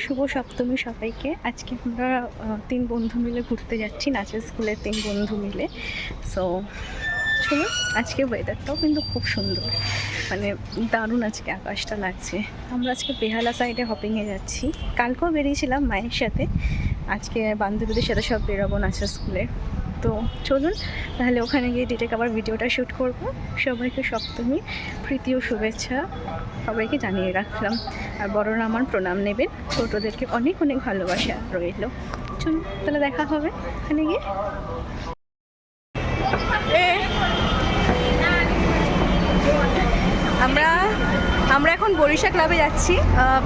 শুভ সপ্তমী সবাইকে। আজকে আমরা 3 বন্ধু মিলে ঘুরতে যাচ্ছি, নাচের স্কুলের 3 বন্ধু মিলে। সো চলুন, আজকে ওয়েদারটাও কিন্তু খুব সুন্দর, মানে দারুণ আজকে আকাশটা লাগছে। আমরা আজকে বেহালা সাইডে হপিংয়ে যাচ্ছি। কালকেও বেরিয়েছিলাম মায়ের সাথে, আজকে বান্ধবীদের সাথে সব বেরোবো নাচের স্কুলে। তো চলুন তাহলে ওখানে গিয়ে ডিটেক আবার ভিডিওটা শ্যুট করব। সবাইকে সপ্তমী প্রীতি ও শুভেচ্ছা সবাইকে জানিয়ে রাখলাম। আর বড়রা আমার প্রণাম নেবেন, ছোটোদেরকে অনেক অনেক ভালোবাসা রইল। চলুন তাহলে দেখা হবে ওখানে গিয়ে। আমরা এখন বরিশা ক্লাবে যাচ্ছি,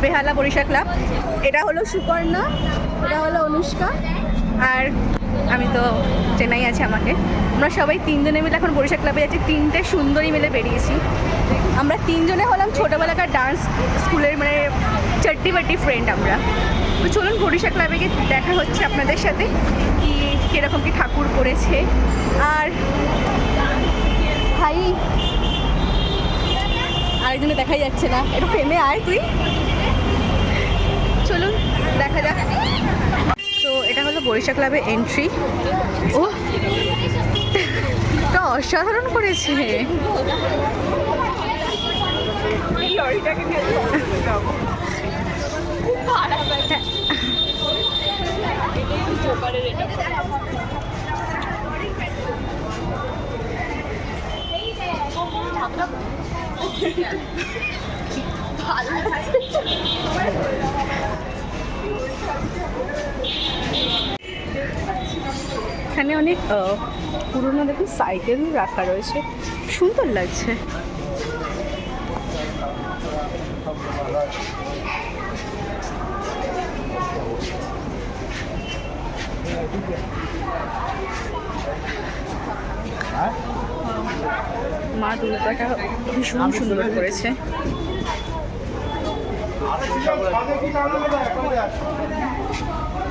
বেহালা বরিশা ক্লাব। এটা হলো সুকর্ণা, এটা হলো অনুষ্কা, আর আমি তো চেন্নাই আছে আমাকে। আমরা সবাই 3 জনে মিলে এখন বরিশা ক্লাবে যাচ্ছি। 3টে সুন্দরী মিলে বেরিয়েছি। আমরা 3 জনে হলাম ছোটোবেলাকার ডান্স স্কুলের, মানে চট্টি বাটি ফ্রেন্ড আমরা। তো চলুন বরিশা ক্লাবে গিয়ে দেখা হচ্ছে আপনাদের সাথে, কি কীরকম কি ঠাকুর করেছে। আর ভাই আরেকজনে দেখাই যাচ্ছে না, একটু ফ্রেমে আয় তুই। চলুন দেখা যাক। তো এটা হলো বরিশা ক্লাবে এন্ট্রি। ও এটা অসাধারণ করেছে। এখানে অনেক পুরোনো দেখুন সাইকেল রাখা রয়েছে, সুন্দর লাগছে। মা দুর্গাটা ভীষণ সুন্দর করেছে।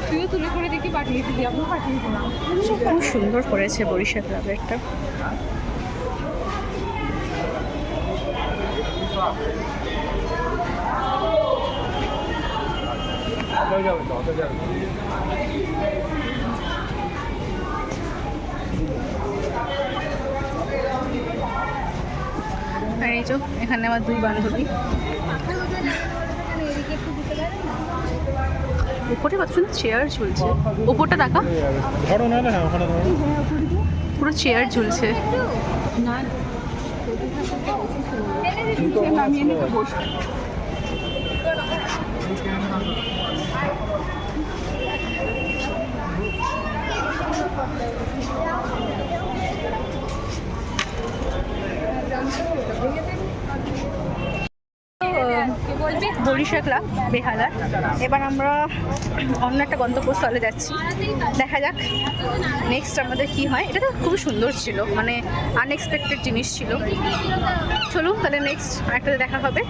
তুইও তুলে করে দেখি পাঠিয়ে দিবি, আমিও পাঠিয়ে দিলাম। খুব সুন্দর করেছে বরিশা ক্লাবেরটা। আর এই যে এখানে আমার 2 বান্ধবী। উপরে কত সুন্দর চেয়ার ঝুলছে, উপরটা দেখা পুরো চেয়ার ঝুলছে। বরিশা ক্লাব বেহালার। এবার আমরা অন্য একটা গন্তব্যস্থলে যাচ্ছি, দেখা যাক নেক্সট আমাদের কি হয়। এটা তো খুব সুন্দর ছিল, মানে আনএক্সপেক্টেড জিনিস ছিল। চলুন তাহলে নেক্সট আরেকটাতে দেখা হবে।